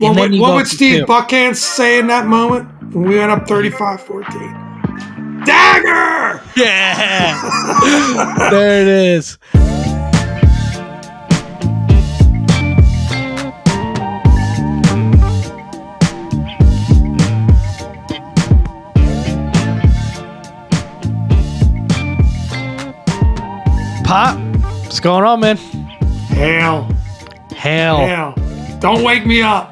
And then what would Steve Buckhantz say in that moment when we went up 35-14? Dagger! Yeah. There it is. Pop, what's going on, man? Hail. Don't wake me up.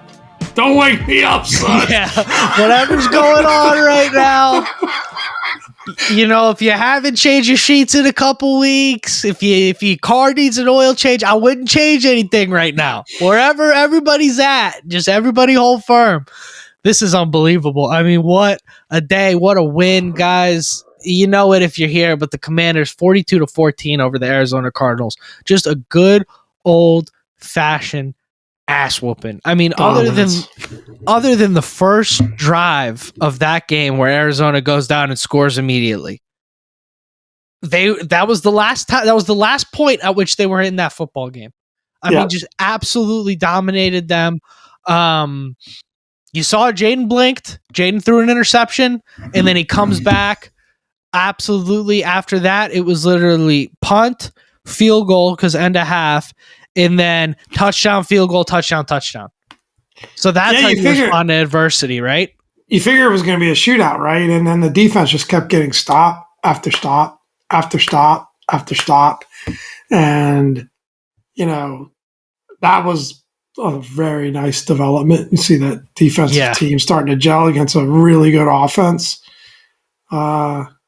Don't wake me up, son. Yeah, whatever's going on right now. You know, if you haven't changed your sheets in a couple weeks, if your car needs an oil change, I wouldn't change anything right now. Wherever everybody's at, just everybody hold firm. This is unbelievable. I mean, what a day, what a win, guys. You know it if you're here, but the Commanders 42-14 over the Arizona Cardinals. Just a good old-fashioned ass whooping. I mean, other than the first drive of that game where Arizona goes down and scores immediately, that was the last time. That was the last point at which they were in that football game. I mean, just absolutely dominated them. You saw Jayden blinked. Jayden threw an interception, and then he comes back. Absolutely. After that, it was literally punt, field goal because end of half, and then touchdown, field goal, touchdown. So that's how you respond to adversity, right? You figure it was going to be a shootout, right? And then the defense just kept getting stop after stop after stop after stop. And, you know, that was a very nice development. You see that defensive team starting to gel against a really good offense.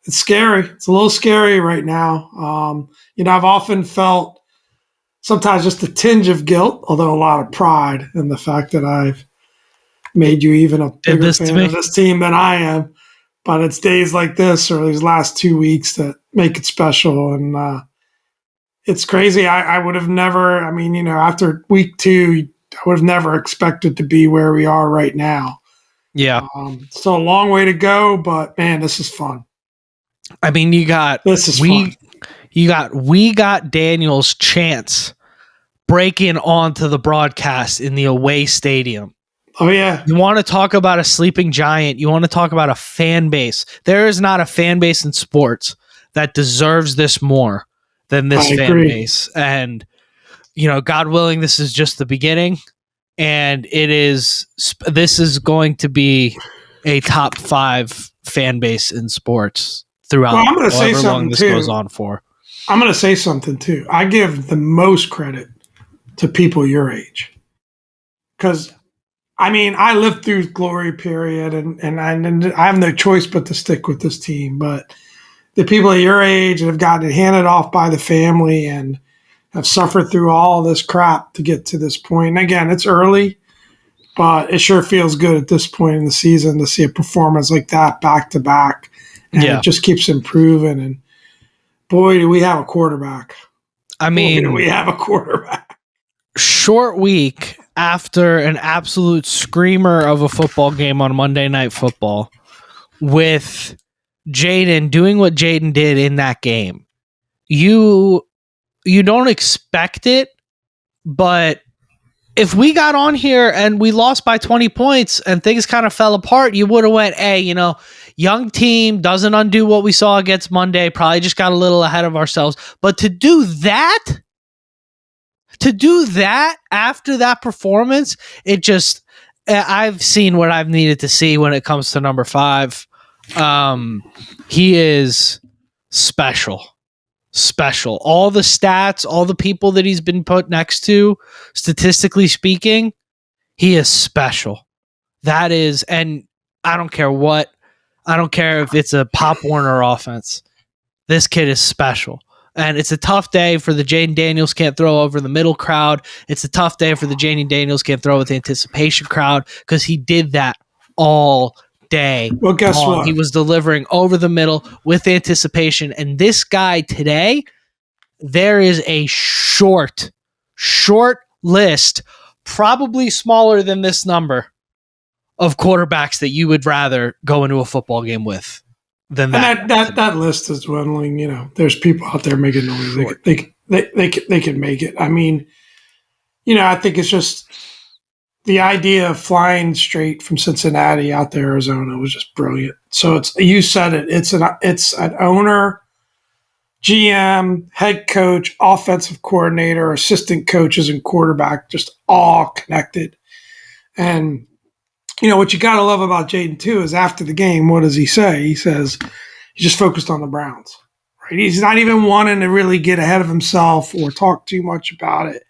It's scary. It's a little scary right now. You know, I've often felt sometimes just a tinge of guilt, although a lot of pride in the fact that I've made you even a bigger fan of this team than I am. But it's days like this or these last 2 weeks that make it special. And it's crazy. I would have never, I mean, you know, after week 2, I would have never expected to be where we are right now. Yeah. So a long way to go, but man, this is fun. I mean, we got Daniel's chance breaking onto the broadcast in the away stadium. Oh, yeah. You want to talk about a sleeping giant. You want to talk about a fan base. There is not a fan base in sports that deserves this more than this fan base. And, you know, God willing, this is just the beginning. And this is going to be a top 5 fan base in sports throughout however long this goes on for. I'm going to say something, too. I give the most credit to people your age. Because, I mean, I lived through glory period, and I have no choice but to stick with this team. But the people at your age that have gotten it handed off by the family and have suffered through all this crap to get to this point. And again, it's early, but it sure feels good at this point in the season to see a performance like that back to back. And it just keeps improving. And boy, do we have a quarterback. I mean, we have a quarterback. Short week after an absolute screamer of a football game on Monday Night Football with Jayden doing what Jayden did in that game. You don't expect it, but if we got on here and we lost by 20 points and things kind of fell apart, you would have went, hey, you know, young team doesn't undo what we saw against Monday, probably just got a little ahead of ourselves. But to do that after that performance, I've seen what I've needed to see when it comes to number 5. He is special. All the stats, all the people that he's been put next to, statistically speaking, he is special. That is, and I don't care if it's a Pop Warner offense. This kid is special. And it's a tough day for the Jayden Daniels can't throw over the middle crowd. It's a tough day for the Jayden Daniels can't throw with the anticipation crowd because he did that all day. Well, guess what? He was delivering over the middle with anticipation. And this guy today, there is a short list, probably smaller than this number, of quarterbacks that you would rather go into a football game with than that. And that list is dwindling. You know, there's people out there making noise. They can make it. I mean, you know, I think it's just the idea of flying straight from Cincinnati out to Arizona was just brilliant. So you said it. It's an owner, GM, head coach, offensive coordinator, assistant coaches, and quarterback, just all connected. And what you got to love about Jayden too is after the game, what does he say? He says he's just focused on the Browns. Right? He's not even wanting to really get ahead of himself or talk too much about it.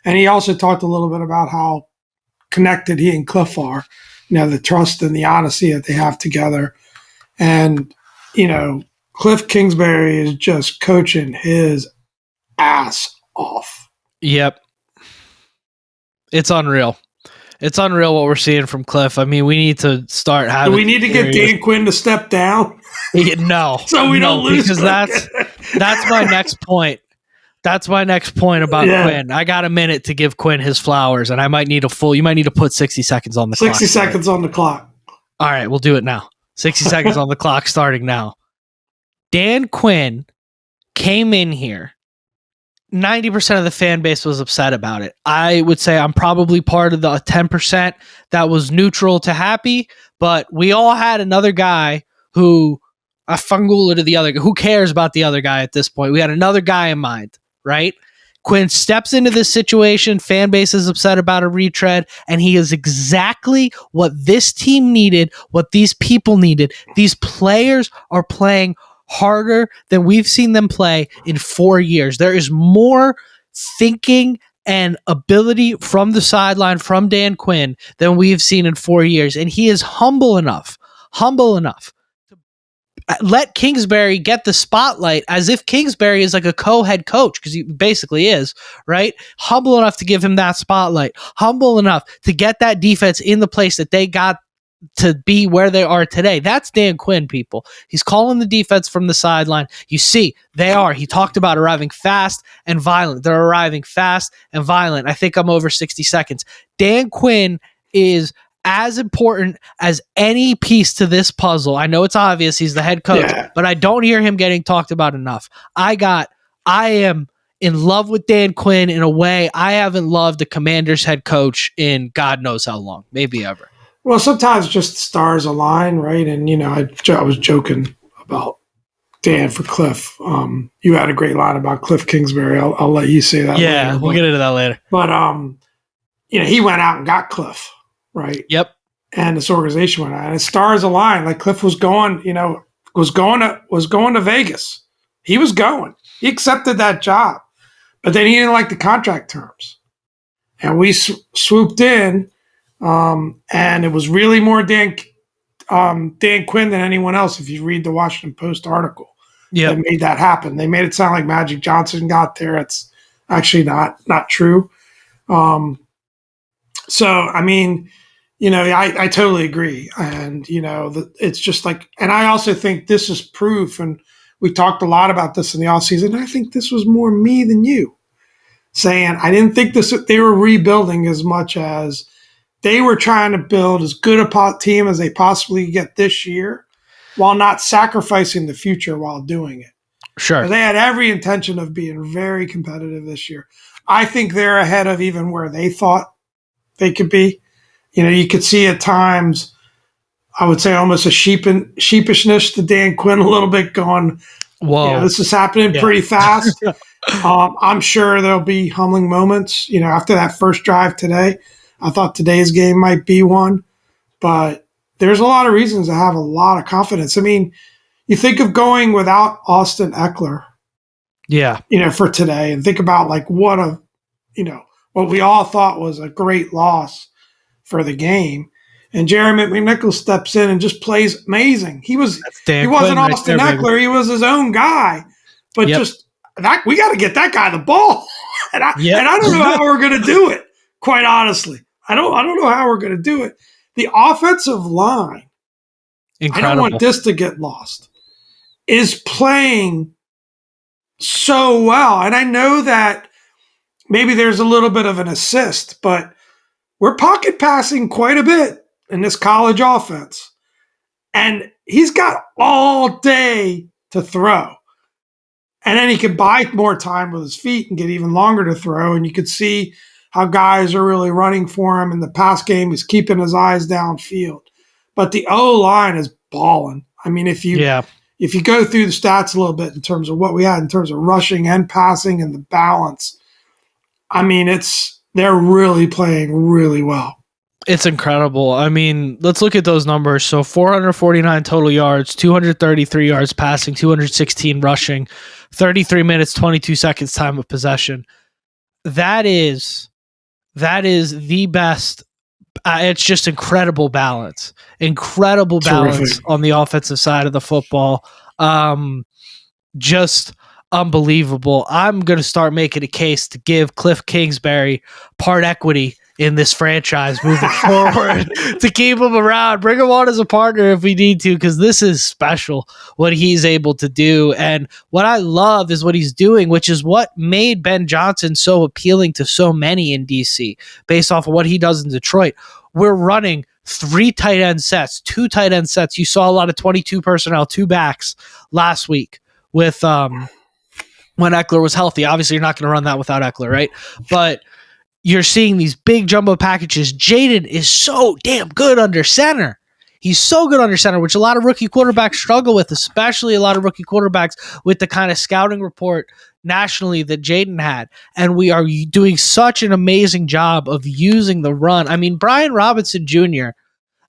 And he also talked a little bit about how connected he and Cliff are, the trust and the honesty that they have together. And, Cliff Kingsbury is just coaching his ass off. Yep. It's unreal. It's unreal what we're seeing from Cliff. I mean, we need to start having. Do we need to get Dan Quinn to step down? No. So we don't lose. Because that's my next point. That's my next point about Quinn. I got a minute to give Quinn his flowers, and I might need you might need to put 60 seconds on the clock. 60 seconds on the clock. All right, we'll do it now. 60 seconds on the clock starting now. Dan Quinn came in here. 90% of the fan base was upset about it. I would say I'm probably part of the 10% that was neutral to happy, but we all had another guy who, a fungula to the other guy. Who cares about the other guy at this point? We had another guy in mind, right? Quinn steps into this situation. Fan base is upset about a retread, and he is exactly what this team needed, what these people needed. These players are playing harder than we've seen them play in 4 years. There is more thinking and ability from the sideline from Dan Quinn than we've seen in 4 years. And he is humble enough to let Kingsbury get the spotlight as if Kingsbury is like a co-head coach, because he basically is, right? Humble enough to give him that spotlight. Humble enough to get that defense in the place that they got to be where they are today. That's Dan Quinn, people. He's calling the defense from the sideline. You see, they are. He talked about arriving fast and violent. They're arriving fast and violent. I think I'm over 60 seconds. Dan Quinn is as important as any piece to this puzzle. I know it's obvious he's the head coach, but I don't hear him getting talked about enough. I am in love with Dan Quinn in a way I haven't loved the Commanders head coach in God knows how long, maybe ever. Well, sometimes just stars align, right? And, I was joking about Dan for Cliff. You had a great line about Cliff Kingsbury. I'll let you say that later. We'll get into that later. But, he went out and got Cliff, right? Yep. And this organization went out. And stars aligned. Like Cliff was going to Vegas. He was going. He accepted that job. But then he didn't like the contract terms. And we swooped in. And it was really more Dan Quinn than anyone else. If you read the Washington Post article, that made that happen. They made it sound like Magic Johnson got there. It's actually not true. So I mean, I totally agree, and it's just like, and I also think this is proof. And we talked a lot about this in the offseason. I think this was more me than you saying I didn't think they were rebuilding as much as they were trying to build as good a team as they possibly get this year while not sacrificing the future while doing it. Sure. They had every intention of being very competitive this year. I think they're ahead of even where they thought they could be. You could see at times, I would say almost a sheepishness to Dan Quinn a little bit going, whoa, this is happening pretty fast. I'm sure there'll be humbling moments, after that first drive today. I thought today's game might be one, but there's a lot of reasons to have a lot of confidence. I mean, you think of going without Austin Eckler, for today, and think about like what we all thought was a great loss for the game. And Jerry McNichols steps in and just plays amazing. He wasn't Austin Eckler. He was his own guy, but just that we got to get that guy the ball. And I don't know how we're going to do it. Quite honestly, I don't know how we're going to do it. The offensive line, incredible. I don't want this to get lost, is playing so well. And I know that maybe there's a little bit of an assist, but we're pocket passing quite a bit in this college offense. And he's got all day to throw. And then he can buy more time with his feet and get even longer to throw. And you could see how guys are really running for him in the pass game. He's keeping his eyes downfield. But the O-line is balling. I mean, if you go through the stats a little bit in terms of what we had in terms of rushing and passing and the balance, I mean, they're really playing really well. It's incredible. I mean, let's look at those numbers. So 449 total yards, 233 yards passing, 216 rushing, 33 minutes, 22 seconds time of possession. That is the best. It's just incredible balance. Incredible balance. Terrific. On the offensive side of the football. Just unbelievable. I'm going to start making a case to give Cliff Kingsbury part equity in this franchise moving forward to keep him around. Bring him on as a partner if we need to, because this is special what he's able to do. And what I love is what he's doing, which is what made Ben Johnson so appealing to so many in DC based off of what he does in Detroit. We're running 3 tight end sets, 2 tight end sets. You saw a lot of 22 personnel, 2 backs last week with when Eckler was healthy. Obviously, you're not going to run that without Eckler, right? But you're seeing these big jumbo packages. Jayden is so damn good under center. He's so good under center, which a lot of rookie quarterbacks struggle with, especially a lot of rookie quarterbacks with the kind of scouting report nationally that Jayden had. And we are doing such an amazing job of using the run. I mean, Brian Robinson Jr.,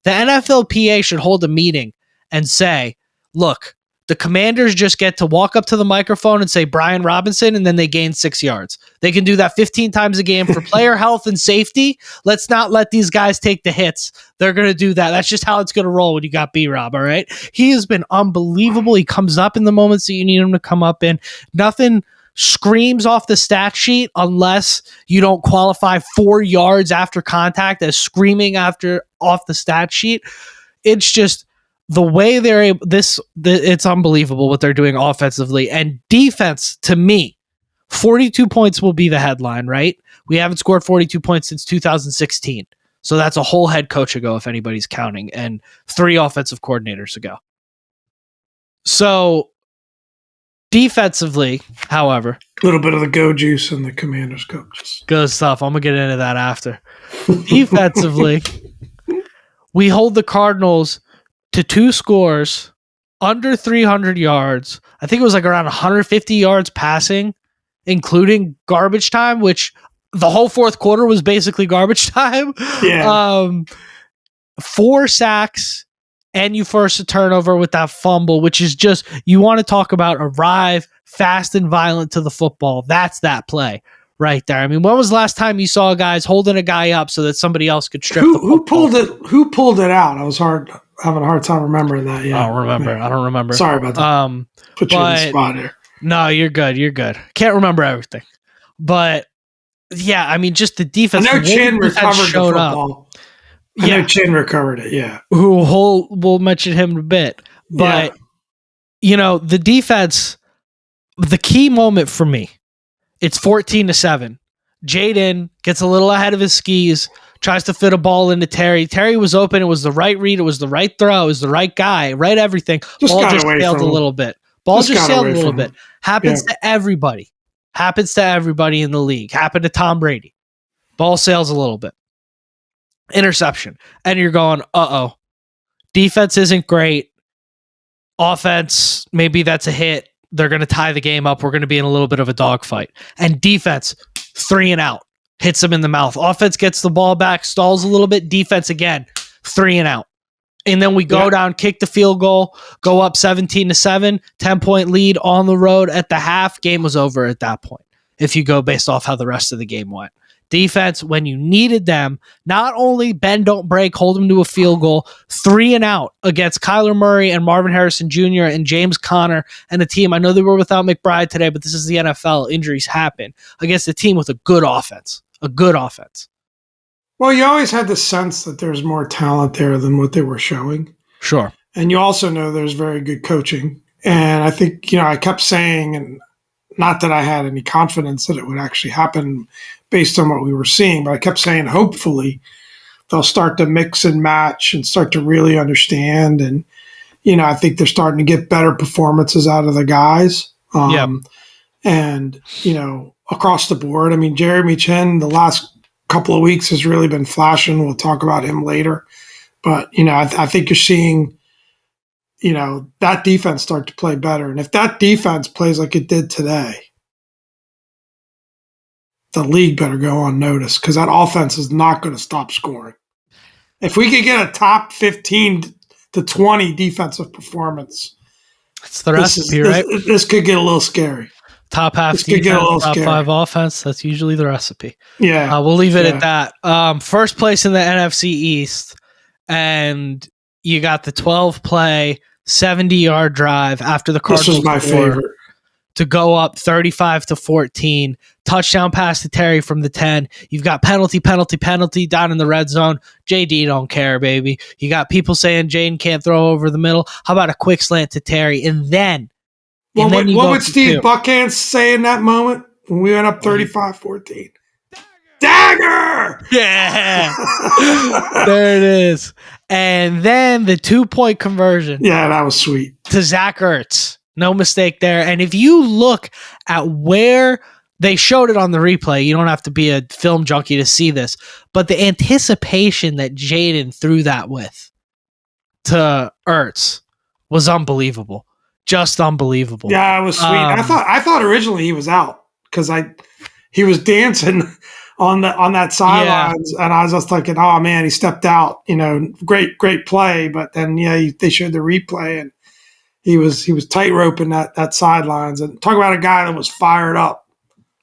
the NFLPA should hold a meeting and say, look, the Commanders just get to walk up to the microphone and say Brian Robinson, and then they gain 6 yards. They can do that 15 times a game for player health and safety. Let's not let these guys take the hits. They're going to do that. That's just how it's going to roll when you got B-Rob, all right? He has been unbelievable. He comes up in the moments that you need him to come up in. Nothing screams off the stat sheet unless you don't qualify 4 yards after contact as screaming off the stat sheet. It's just the way they're able, it's unbelievable what they're doing offensively. And defense, to me, 42 points will be the headline, right? We haven't scored 42 points since 2016. So that's a whole head coach ago, if anybody's counting, and 3 offensive coordinators ago. So defensively, however, a little bit of the go juice in the Commanders coaches. Good stuff. I'm going to get into that after. Defensively, we hold the Cardinals to 2 scores, under 300 yards. I think it was like around 150 yards passing, including garbage time, which the whole fourth quarter was basically garbage time. Yeah. 4 sacks, and you force a turnover with that fumble, which is just, you want to talk about arrive fast and violent to the football. That's that play right there. I mean, when was the last time you saw guys holding a guy up so that somebody else could strip the football? Who pulled it out? I was having a hard time remembering that. Yeah, I don't remember. Sorry about that. Put you in the spot here. No, you're good. Can't remember everything, but yeah, I mean, just the defense. I know Chin recovered the football. I know Chin recovered it. Yeah, we'll mention him in a bit, but you know, the defense. The key moment for me, it's 14-7. Jayden gets a little ahead of his skis, tries to fit a ball into Terry. Terry was open. It was the right read. It was the right throw. It was the right guy, right everything. Ball just sailed a little bit. Happens to everybody. Happens to everybody in the league. Happened to Tom Brady. Ball sails a little bit. Interception. And you're going, uh-oh. Defense isn't great. Offense, maybe that's a hit. They're going to tie the game up. We're going to be in a little bit of a dogfight. And defense, 3 and out. Hits him in the mouth. Offense gets the ball back, stalls a little bit. Defense again, 3 and out. And then we go down, kick the field goal, go up 17-7, 10-point lead on the road at the half. Game was over at that point, if you go based off how the rest of the game went. Defense, when you needed them, not only bend, don't break, hold them to a field goal, 3 and out against Kyler Murray and Marvin Harrison Jr. and James Conner and the team. I know they were without McBride today, but this is the NFL. Injuries happen against a team with a good offense. Well, you always had the sense that there's more talent there than what they were showing. Sure. And you also know there's very good coaching. And I think, I kept saying, and not that I had any confidence that it would actually happen based on what we were seeing, but I kept saying, hopefully they'll start to mix and match and start to really understand. And, I think they're starting to get better performances out of the guys. And, across the board, I mean, Jeremy Chin, the last couple of weeks has really been flashing. We'll talk about him later. But, I think you're seeing, that defense start to play better. And if that defense plays like it did today, the league better go on notice because that offense is not going to stop scoring. If we could get a top 15 to 20 defensive performance, it's the recipe, right? This could get a little scary. Top half defense, top 5 offense. That's usually the recipe. Yeah. We'll leave it at that. First place in the NFC East, and you got the 12-play, 70-yard drive after the Cardinals. This was my favorite. To go up 35-14. Touchdown pass to Terry from the 10. You've got penalty down in the red zone. JD don't care, baby. You got people saying Jayden can't throw over the middle. How about a quick slant to Terry? And then what would Steve Buckhantz say in that moment when we went up 35-14? Dagger! Yeah. There it is. And then the 2-point conversion. Yeah, that was sweet. To Zach Ertz. No mistake there. And if you look at where they showed it on the replay, you don't have to be a film junkie to see this, but the anticipation that Jayden threw that with to Ertz was unbelievable. Just unbelievable. Yeah, it was sweet. I thought originally he was out because he was dancing on that sidelines, and I was just thinking, oh man, he stepped out. Great play, but then they showed the replay and he was tight roping that sidelines. And talk about a guy that was fired up.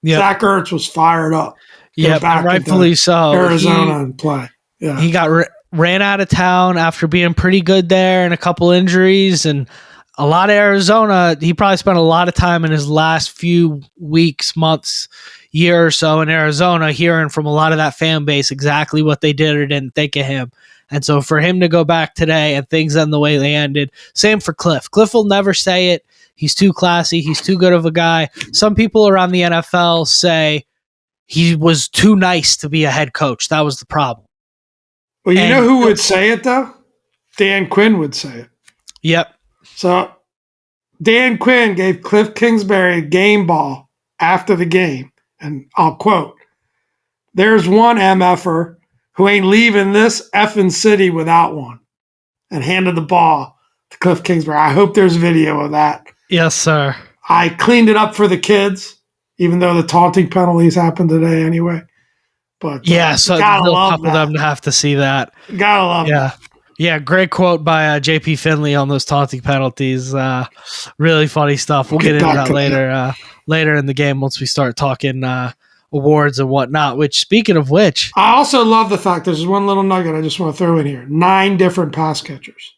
Yep. Zach Ertz was fired up. Yeah, rightfully so. Arizona and play. Yeah, he got ran out of town after being pretty good there and a couple injuries and a lot of Arizona. He probably spent a lot of time in his last few weeks, months, year or so in Arizona hearing from a lot of that fan base exactly what they did or didn't think of him. And so for him to go back today and things end the way they ended, same for Cliff. Cliff will never say it. He's too classy. He's too good of a guy. Some people around the NFL say he was too nice to be a head coach. That was the problem. Well, you know who would say it, though? Dan Quinn would say it. Yep. So Dan Quinn gave Cliff Kingsbury a game ball after the game. And I'll quote, "There's one MFer who ain't leaving this effing city without one," and handed the ball to Cliff Kingsbury. I hope there's video of that. Yes, sir. I cleaned it up for the kids, even though the taunting penalties happened today anyway. But yeah, so gotta love for them to have to see that. Gotta love that. Yeah, great quote by JP Finley on those taunting penalties. Really funny stuff. We'll get into that later in the game once we start talking awards and whatnot. Which, speaking of which, I also love the fact there's one little nugget I just want to throw in here: 9 different pass catchers.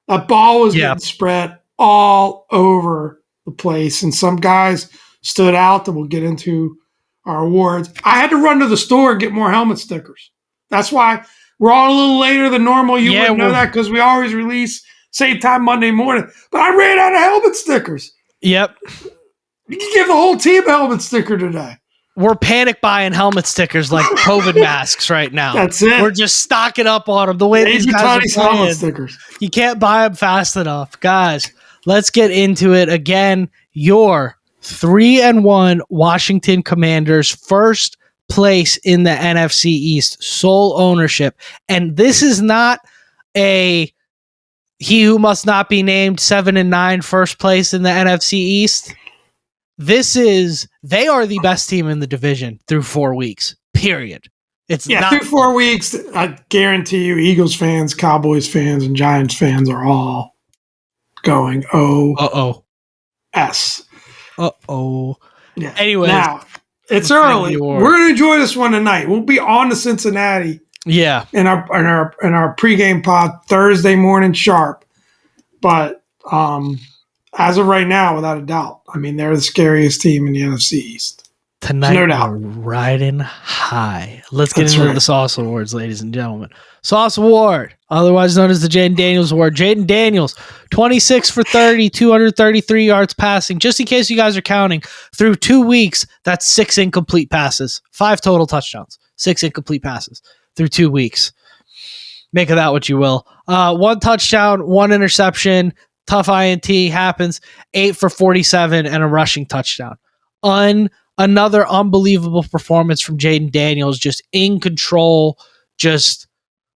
That ball was getting spread all over the place, and some guys stood out that we'll get into our awards. I had to run to the store and get more helmet stickers. That's why we're all a little later than normal. You wouldn't know that because we always release same time Monday morning. But I ran out of helmet stickers. Yep. You can give the whole team a helmet sticker today. We're panic buying helmet stickers like COVID masks right now. That's it. We're just stocking up on them the way these guys are playing. Helmet stickers. You can't buy them fast enough. Guys, let's get into it. Again, your 3-1 Washington Commanders, first place in the NFC East, sole ownership. And this is not a he who must not be named 7-9 first place in the NFC East. This is, they are the best team in the division through 4 weeks, period. It's not through 4 weeks. I guarantee you Eagles fans, Cowboys fans, and Giants fans are all going, S. Yeah. Anyways, now it's early. We're going to enjoy this one tonight. We'll be on to Cincinnati. Yeah. In our pregame pod Thursday morning sharp. But as of right now, without a doubt, I mean, they're the scariest team in the NFC East. Tonight, no doubt. We're riding high. Let's get into the Sauce Awards, ladies and gentlemen. Sauce Award, otherwise known as the Jayden Daniels Award. Jayden Daniels, 26 for 30, 233 yards passing. Just in case you guys are counting, through 2 weeks, that's 6 incomplete passes. 5 total touchdowns, 6 incomplete passes through 2 weeks. Make of that what you will. 1 touchdown, 1 interception, tough INT happens, 8 for 47, and a rushing touchdown. another unbelievable performance from Jayden Daniels, just in control, just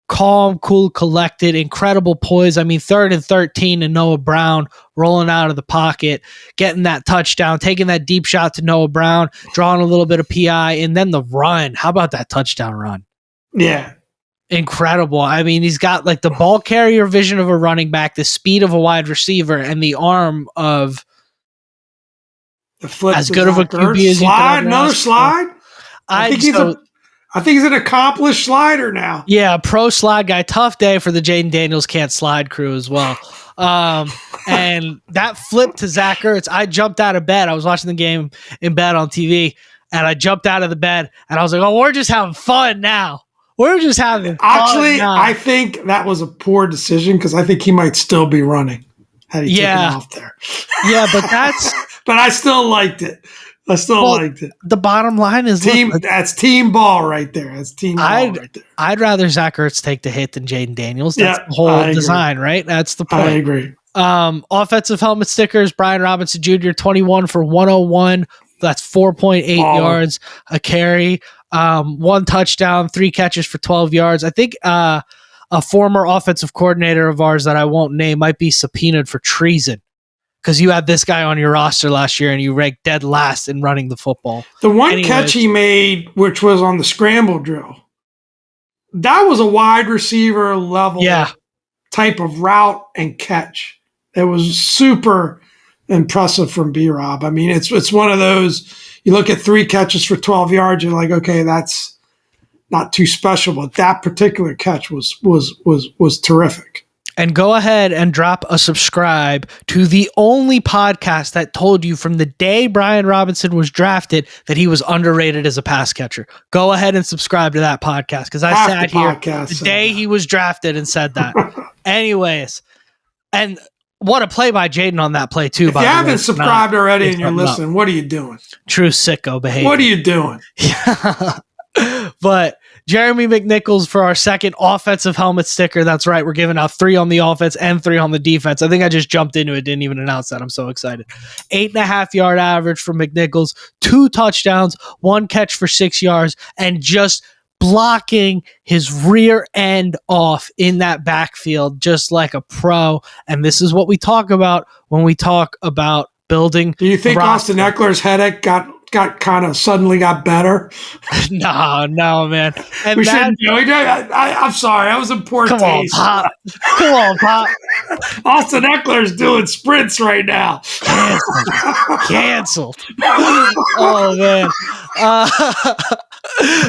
calm, cool, collected, incredible poise. I mean, 3rd and 13 to Noah Brown rolling out of the pocket, getting that touchdown, taking that deep shot to Noah Brown, drawing a little bit of PI, and then the run. How about that touchdown run? Yeah. Incredible. I mean, he's got like the ball carrier vision of a running back, the speed of a wide receiver, and the arm of the flip as good of a QB as slide, you could another slide. I think he's an accomplished slider now. Yeah, pro slide guy. Tough day for the Jayden Daniels can't slide crew as well. And that flip to Zach Ertz, I jumped out of bed. I was watching the game in bed on TV, and I jumped out of the bed, and I was like, "Oh, we're just having fun now. We're just having Actually, fun now." I think that was a poor decision because I think he might still be running had he taken off there. Yeah, but that's. But I still liked it. Liked it. The bottom line is that's team ball right there. That's team ball right there. I'd rather Zach Ertz take the hit than Jayden Daniels. That's the whole design, right? That's the point. I agree. Offensive helmet stickers, Brian Robinson Jr., 21 for 101. That's 4.8 yards a carry. 1 touchdown, 3 catches for 12 yards. I think a former offensive coordinator of ours that I won't name might be subpoenaed for treason, because you had this guy on your roster last year and you ranked dead last in running the football. The one catch he made, which was on the scramble drill, that was a wide receiver level type of route and catch. It was super impressive from B-Rob. I mean, it's one of those, you look at 3 catches for 12 yards, you're like, okay, that's not too special, but that particular catch was terrific. And go ahead and drop a subscribe to the only podcast that told you from the day Brian Robinson was drafted that he was underrated as a pass catcher. Go ahead and subscribe to that podcast, because I sat here the day he was drafted and said that. Anyways, and what a play by Jayden on that play, too. If you haven't subscribed already and you're listening, what are you doing? True sicko behavior. What are you doing? But Jeremy McNichols for our second offensive helmet sticker. That's right. We're giving out 3 on the offense and 3 on the defense. I think I just jumped into it. Didn't even announce that. I'm so excited. 8.5 yard average for McNichols, 2 touchdowns, 1 catch for 6 yards, and just blocking his rear end off in that backfield, just like a pro. And this is what we talk about when we talk about building. Do you think Austin Eckler's headache got kind of suddenly got better? No, man. And we shouldn't do it. I'm sorry. I was in poor taste. Come on, Pop. Austin Eckler's doing sprints right now. Canceled. Oh, man.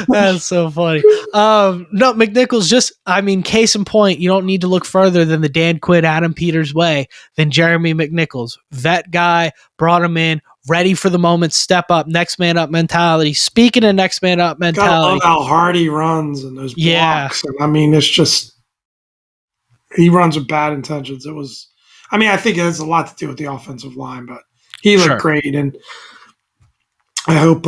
That's so funny. No, McNichols case in point, you don't need to look further than the Dan Quinn, Adam Peters way than Jeremy McNichols. Vet guy, brought him in, ready for the moment, step up, next man up mentality. Speaking of next man up mentality. I love how hard he runs and those blocks. And I mean, it's just, he runs with bad intentions. I think it has a lot to do with the offensive line, but he looked great. And I hope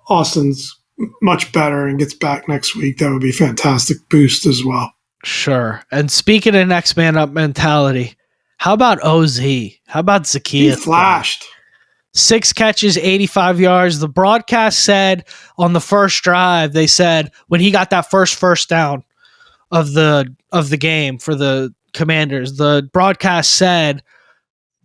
Austin's much better and gets back next week. That would be a fantastic boost as well. Sure. And speaking of next man up mentality, how about OZ? How about Zacchaeus? He flashed. 6 catches, 85 yards. The broadcast said on the first drive, they said when he got that first down of the game for the Commanders, the broadcast said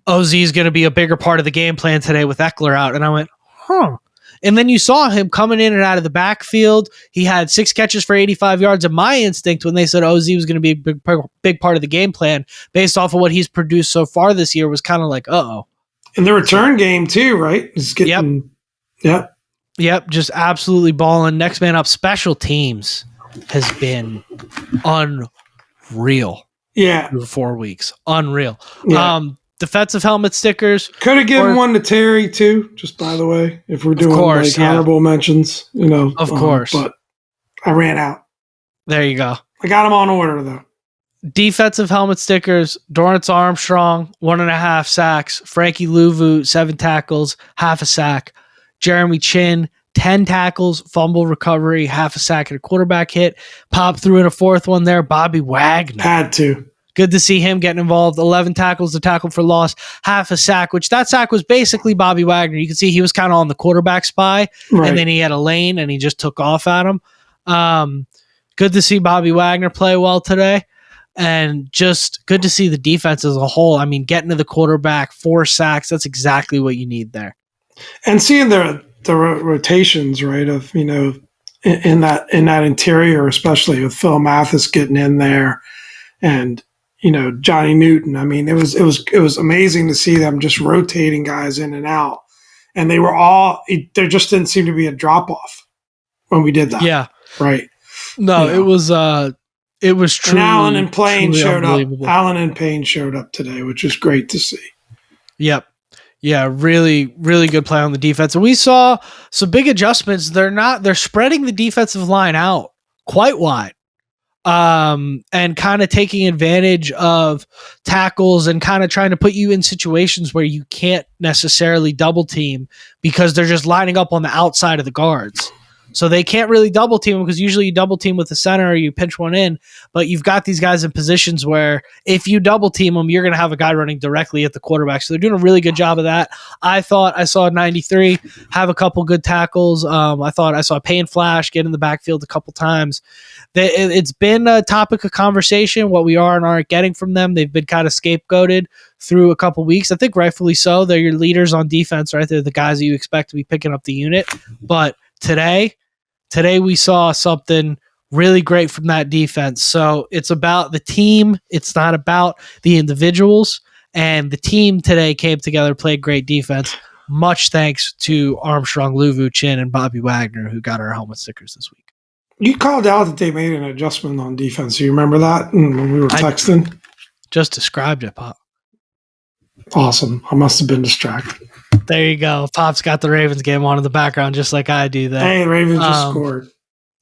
OZ is going to be a bigger part of the game plan today with Eckler out. And I went, huh. And then you saw him coming in and out of the backfield. He had 6 catches for 85 yards. And my instinct when they said OZ was going to be a big part of the game plan based off of what he's produced so far this year was kind of like, uh-oh. And the return game too, right? Is getting, Yep, just absolutely balling. Next man up. Special teams has been unreal. Yeah. For 4 weeks. Unreal. Yeah. Defensive helmet stickers. Could have given one to Terry too, just by the way, if we're doing honorable mentions, Of course. But I ran out. There you go. I got them on order though. Defensive helmet stickers, Dorrance Armstrong, 1.5 sacks, Frankie Louvu, 7 tackles, half a sack, Jeremy Chin, 10 tackles, fumble recovery, half a sack and a quarterback hit. Pop threw in a 4th one there. Bobby Wagner. Had to. Good to see him getting involved. 11 tackles, a tackle for loss, half a sack, which that sack was basically Bobby Wagner. You can see he was kind of on the quarterback spy, and then he had a lane, and he just took off at him. Good to see Bobby Wagner play well today, and just good to see the defense as a whole. I mean, getting to the quarterback, 4 sacks, that's exactly what you need there. And seeing the rotations, right, of, in that interior, especially with Phil Mathis getting in there and, Johnny Newton. I mean, it was amazing to see them just rotating guys in and out. And they were there just didn't seem to be a drop off when we did that. Yeah. Right. No, it was true. And Allen and Payne showed up. Allen and Payne showed up today, which was great to see. Yep. Yeah, really, really good play on the defense. And we saw some big adjustments. They're spreading the defensive line out quite wide. And kind of taking advantage of tackles and kind of trying to put you in situations where you can't necessarily double team because they're just lining up on the outside of the guards. So they can't really double team them because usually you double team with the center or you pinch one in, but you've got these guys in positions where if you double team them, you're going to have a guy running directly at the quarterback. So they're doing a really good job of that. I thought I saw 93 have a couple good tackles. I thought I saw Payne Flash get in the backfield a couple times. It's been a topic of conversation, what we are and aren't getting from them. They've been kind of scapegoated through a couple weeks. I think rightfully so. They're your leaders on defense, right? They're the guys that you expect to be picking up the unit. But today we saw something really great from that defense. So it's about the team. It's not about the individuals. And the team today came together, played great defense. Much thanks to Armstrong, Luvu, Chin, and Bobby Wagner, who got our helmet stickers this week. You called out that they made an adjustment on defense. Do you remember that when we were texting? Just described it, Pop. Awesome. I must have been distracted. There you go. Pop's got the Ravens game on in the background, just like I do there. Hey, the Ravens just scored.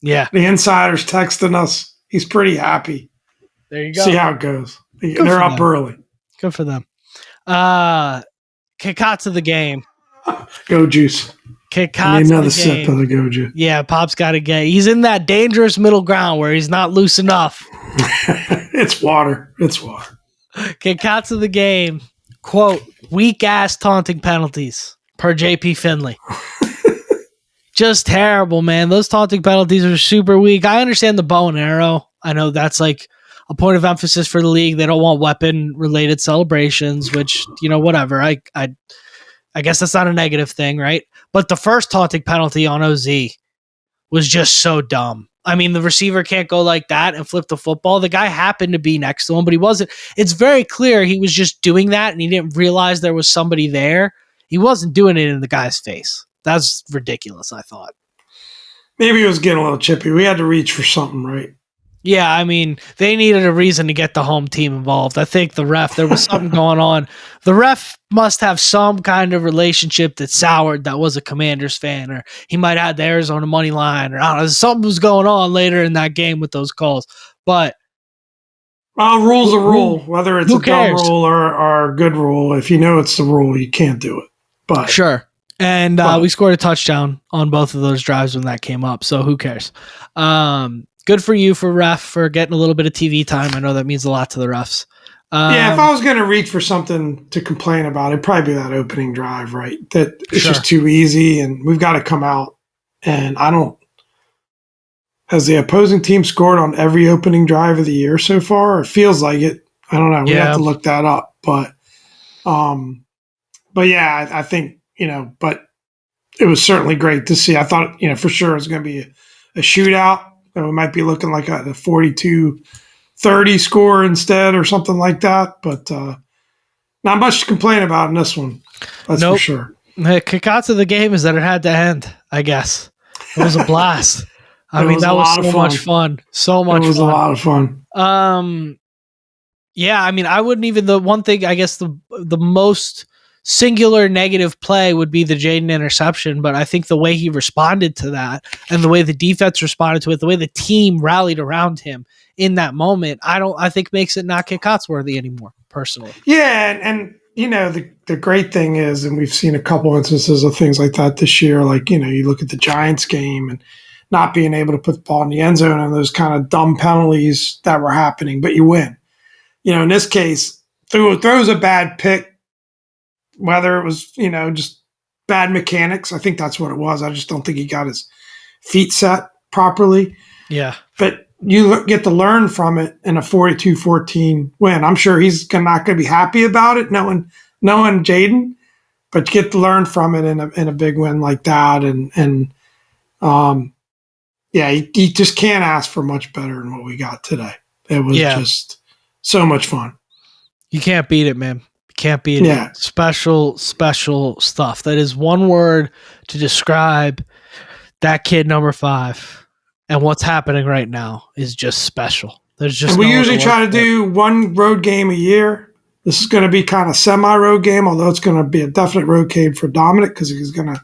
Yeah. The insider's texting us. He's pretty happy. There you go. See how it goes. They're up early. Good for them. Kick out to the game. Go juice. Kick out to the another game. sip of the go juice. Yeah, Pop's got to get. He's in that dangerous middle ground where he's not loose enough. It's water. It's water. Kick out to the game. Quote, weak ass taunting penalties per JP Finley. Just terrible, man. Those taunting penalties are super weak. I understand the bow and arrow. I know that's like a point of emphasis for the league. They don't want weapon related celebrations, which, whatever. I guess that's not a negative thing, right? But the first taunting penalty on OZ was just so dumb. I mean, the receiver can't go like that and flip the football. The guy happened to be next to him, but he wasn't. It's very clear he was just doing that and he didn't realize there was somebody there. He wasn't doing it in the guy's face. That's ridiculous, I thought. Maybe he was getting a little chippy. We had to reach for something, right? Yeah, I mean, they needed a reason to get the home team involved. I think there was something going on. The ref must have some kind of relationship that soured that was a Commanders fan, or he might have had the Arizona money line, or I don't know, something was going on later in that game with those calls. But rule's a rule, whether it's a dumb rule or a good rule. If you know it's the rule, you can't do it. But sure. And we scored a touchdown on both of those drives when that came up, so who cares? Good for you, for ref, for getting a little bit of TV time. I know that means a lot to the refs. Yeah, if I was going to reach for something to complain about, it'd probably be that opening drive, right? That it's just too easy, and we've got to come out. And has the opposing team scored on every opening drive of the year so far? It feels like it. I don't know. We have to look that up. But yeah, I think, but it was certainly great to see. I thought, for sure it was going to be a shootout. We might be looking like a 42-30 score instead or something like that. But not much to complain about in this one. That's for sure. The kick out to the game is that it had to end, I guess. It was a blast. I mean, that was so much fun. So much fun. It was a lot of fun. Yeah, I mean, I wouldn't even, the one thing, I guess the most singular negative play would be the Jayden interception, but I think the way he responded to that and the way the defense responded to it, the way the team rallied around him in that moment, I think makes it not kick-outs worthy anymore, personally. Yeah, and the great thing is, and we've seen a couple instances of things like that this year, like, you look at the Giants game and not being able to put the ball in the end zone and those kind of dumb penalties that were happening, but you win. in this case, throws a bad pick, whether it was, just bad mechanics. I think that's what it was. I just don't think he got his feet set properly. Yeah. But you get to learn from it in a 42-14 win. I'm sure he's not going to be happy about it, knowing Jayden, but you get to learn from it in a big win like that. You just can't ask for much better than what we got today. It was just so much fun. You can't beat it, man. You can't beat it. Special stuff. That is one word to describe that kid number 5. And what's happening right now is just special. There's just we usually try to do one road game a year. This is going to be kind of semi-road game, although it's going to be a definite road game for Dominic because he's going to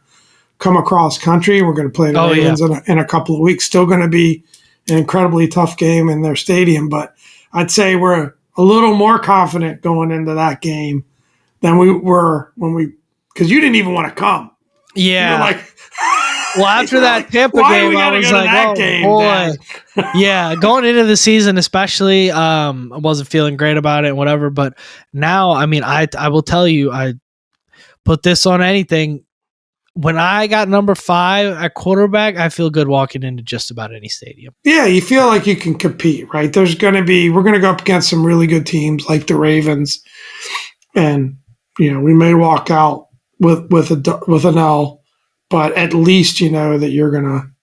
come across country. We're going to play the Ravens in a couple of weeks. Still going to be an incredibly tough game in their stadium, but I'd say we're a little more confident going into that game than we were because you didn't even want to come. Yeah. You were like, well, after that Tampa game, I was like, oh, boy. Yeah, going into the season especially, I wasn't feeling great about it and whatever. But now, I mean, I will tell you, I put this on anything. When I got number 5 at quarterback, I feel good walking into just about any stadium. Yeah, you feel like you can compete, right? We're going to go up against some really good teams like the Ravens. And, we may walk out with an L. But at least you know that you're gonna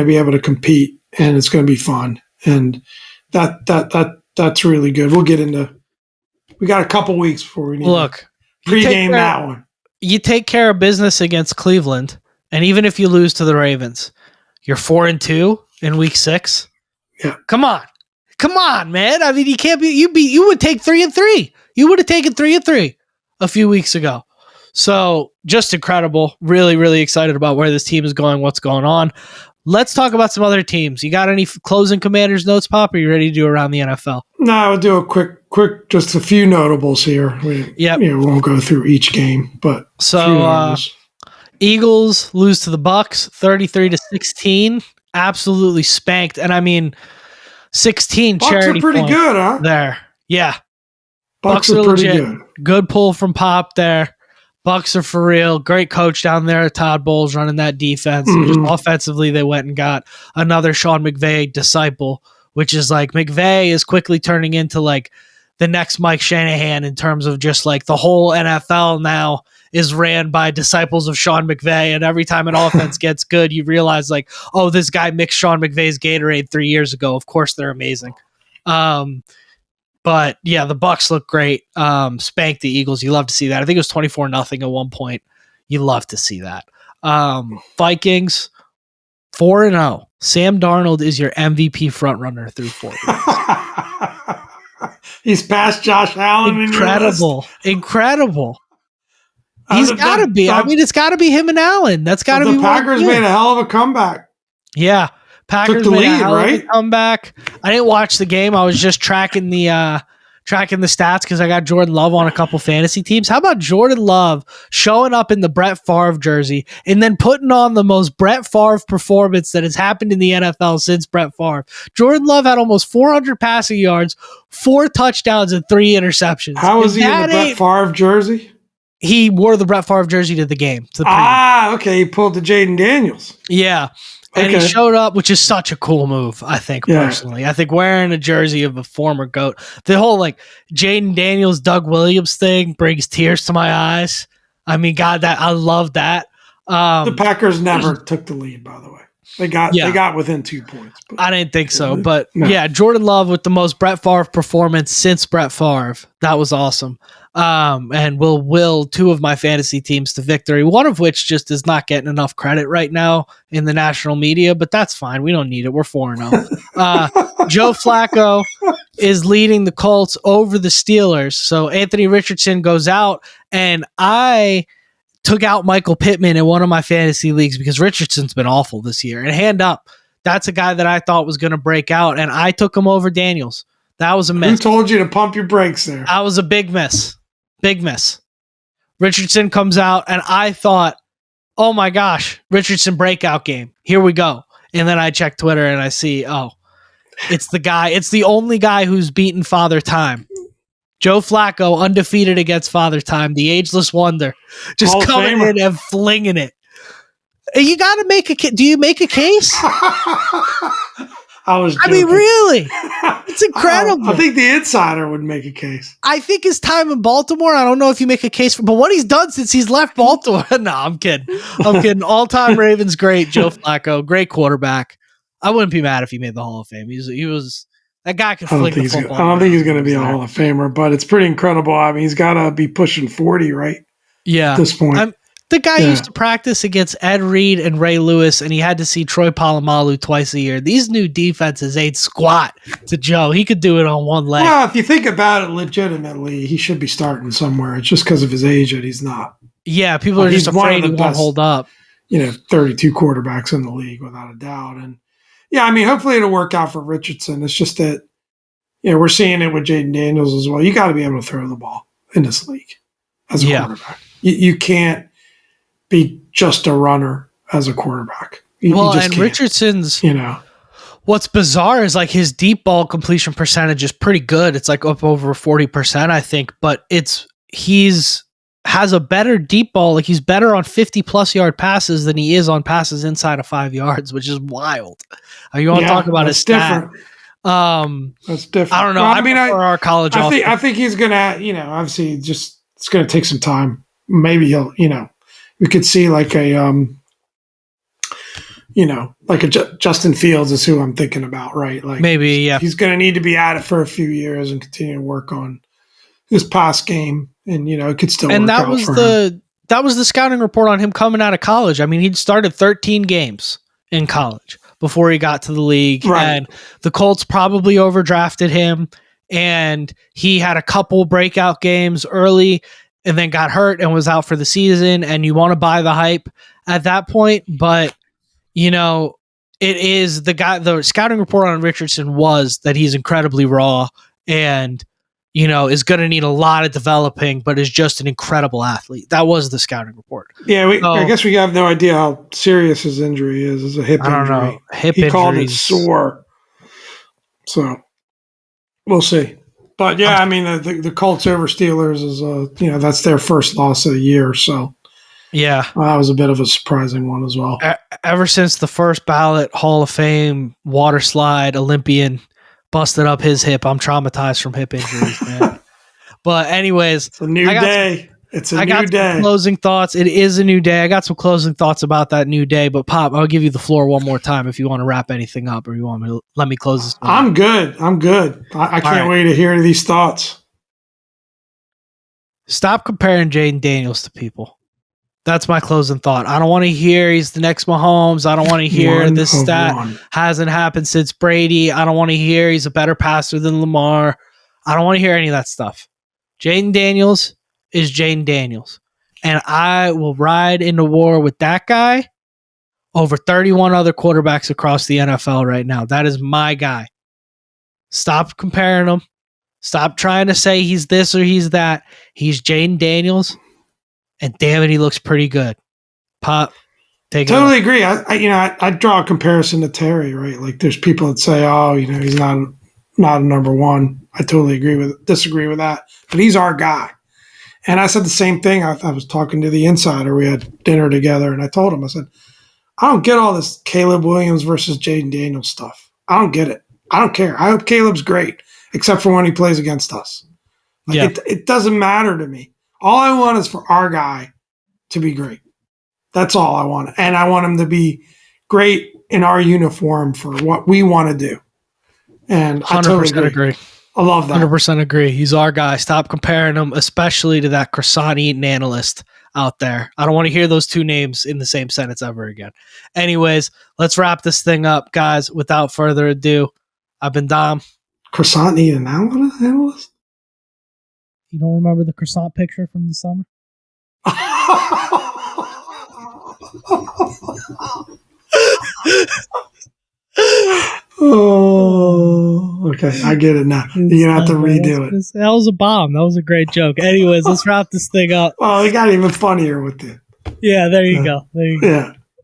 be able to compete, and it's gonna be fun, and that's really good. We'll get into. We got a couple weeks before we need to pregame that one. You take care of business against Cleveland, and even if you lose to the Ravens, you're 4-2 in week 6. Yeah, come on, man. I mean, you can't be. You would take 3-3. You would have taken 3-3 a few weeks ago. So just incredible. Really, really excited about where this team is going, what's going on. Let's talk about some other teams. You got any closing Commanders notes, Pop? Or are you ready to do around the NFL? No, I'll do a quick, just a few notables here. We won't go through each game, but Eagles lose to the Bucks 33-16. Absolutely spanked. And I mean, 16 Bucks charity are pretty points good, huh? there. Yeah. Bucks are pretty good. Good pull from Pop there. Bucks are for real. Great coach down there. Todd Bowles running that defense. Just offensively, they went and got another Sean McVay disciple, which is like McVay is quickly turning into like the next Mike Shanahan in terms of just like the whole NFL now is ran by disciples of Sean McVay. And every time an offense gets good, you realize like, oh, this guy mixed Sean McVay's Gatorade 3 years ago. Of course, they're amazing. But yeah, the Bucks look great. Spanked the Eagles. You love to see that. I think it was 24-0 at one point. You love to see that. Vikings 4-0. Sam Darnold is your MVP frontrunner through 4 weeks. He's past Josh Allen. Incredible. He's got to be. I mean, it's got to be him and Allen. That's got to be. The Packers made a hell of a comeback. Yeah. Packers made a hell of a comeback. I didn't watch the game. I was just tracking the stats because I got Jordan Love on a couple fantasy teams. How about Jordan Love showing up in the Brett Favre jersey and then putting on the most Brett Favre performance that has happened in the NFL since Brett Favre? Jordan Love had almost 400 passing yards, 4 touchdowns, and 3 interceptions. How was he in the Brett Favre jersey? He wore the Brett Favre jersey to the game. Okay. He pulled the Jayden Daniels. Yeah. And he showed up, which is such a cool move, I think, personally. I think wearing a jersey of a former GOAT, the whole like Jayden Daniels, Doug Williams thing brings tears to my eyes. I mean, God, I love that. The Packers never took the lead, by the way. They got within 2 points. I didn't think so. But yeah, Jordan Love with the most Brett Favre performance since Brett Favre. That was awesome. And will 2 of my fantasy teams to victory, one of which just is not getting enough credit right now in the national media, but that's fine. We don't need it. We're 4-0. Joe Flacco is leading the Colts over the Steelers. So Anthony Richardson goes out, and I took out Michael Pittman in one of my fantasy leagues because Richardson's been awful this year. And hand up, that's a guy that I thought was going to break out, and I took him over Daniels. That was a miss. Who told you to pump your brakes there? That was a big miss. Big miss. Richardson comes out, and I thought, oh my gosh, Richardson breakout game. Here we go. And then I check Twitter, and I see, It's the guy. It's the only guy who's beaten Father Time. Joe Flacco, undefeated against Father Time, the ageless wonder, just Hall of coming Famer. in and flinging it. You got to make a case. Do you make a case? I was joking. I mean, really? It's incredible. I think the insider would make a case. I think his time in Baltimore, I don't know if you make a case for, but what he's done since he's left Baltimore. No, I'm kidding. All-time Ravens great, Joe Flacco, great quarterback. I wouldn't be mad if he made the Hall of Fame. He was that guy could fling the football. I don't think he's going to be a Hall of Famer, but it's pretty incredible. I mean, he's got to be pushing 40, right? Yeah. At this point. The guy used to practice against Ed Reed and Ray Lewis, and he had to see Troy Polamalu twice a year. These new defenses ain't squat to Joe. He could do it on one leg. Well, if you think about it legitimately, he should be starting somewhere. It's just because of his age that he's not. Yeah, people are just afraid he won't hold up. 32 quarterbacks in the league, without a doubt. And, I mean, hopefully it'll work out for Richardson. It's just that, we're seeing it with Jayden Daniels as well. You got to be able to throw the ball in this league as a quarterback. You can't be just a runner as a quarterback. Richardson's, what's bizarre is like his deep ball completion percentage is pretty good. It's like up over 40%, I think, but has a better deep ball. Like he's better on 50 plus yard passes than he is on passes inside of 5 yards, which is wild. You want to talk about his stat? That's different. I don't know. Well, our college. I think he's going to, obviously it's going to take some time. Maybe he'll, we could see like a, Justin Fields is who I'm thinking about, right? Like maybe, yeah. He's going to need to be at it for a few years and continue to work on his pass game, and it could still. And that was that was the scouting report on him coming out of college. I mean, he'd started 13 games in college before he got to the league, right. And the Colts probably overdrafted him, and he had a couple breakout games early. And then got hurt and was out for the season, and you want to buy the hype at that point. But, it is the scouting report on Richardson was that he's incredibly raw and, is going to need a lot of developing, but is just an incredible athlete. That was the scouting report. Yeah, I guess we have no idea how serious his injury is. It's a hip injury. I don't know. He called it sore. So, we'll see. But I mean, the Colts over Steelers is that's their first loss of the year. So that was a bit of a surprising one as well. Ever since the first ballot Hall of Fame water slide Olympian busted up his hip, I'm traumatized from hip injuries, man. But anyways, it's a new day. I got some closing thoughts. It is a new day. I got some closing thoughts about that new day. But Pop, I'll give you the floor one more time if you want to wrap anything up, or you want me to let me close this. I'm good. I can't wait to hear these thoughts. Stop comparing Jayden Daniels to people. That's my closing thought. I don't want to hear he's the next Mahomes. I don't want to hear this stat hasn't happened since Brady. I don't want to hear he's a better passer than Lamar. I don't want to hear any of that stuff. Jayden Daniels is Jayden Daniels. And I will ride into war with that guy over 31 other quarterbacks across the NFL right now. That is my guy. Stop comparing him. Stop trying to say he's this or he's that. He's Jayden Daniels, and damn it, he looks pretty good. Pop, take it. Totally agree. I draw a comparison to Terry, right? Like there's people that say, oh, he's not a number one. I totally disagree with that. But he's our guy. And I said the same thing. I was talking to the insider. We had dinner together, and I told him, I said, I don't get all this Caleb Williams versus Jayden Daniels stuff. I don't get it. I don't care. I hope Caleb's great, except for when he plays against us. It doesn't matter to me. All I want is for our guy to be great. That's all I want. And I want him to be great in our uniform for what we want to do. And I totally agree. I love that. 100% agree. He's our guy. Stop comparing him, especially to that croissant-eating analyst out there. I don't want to hear those two names in the same sentence ever again. Anyways, let's wrap this thing up, guys. Without further ado, I've been Dom. Croissant-eating analyst? You don't remember the croissant picture from the summer? Oh, okay. I get it now. You're going to have to redo it. That was a bomb. That was a great joke. Anyways, let's wrap this thing up. Oh, it got even funnier with it. Yeah, there you go.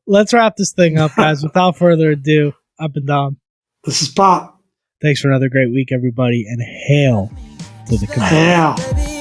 Let's wrap this thing up, guys. Without further ado, I've been Dom. This is Pop. Thanks for another great week, everybody, and hail to the command. Hell. Baby,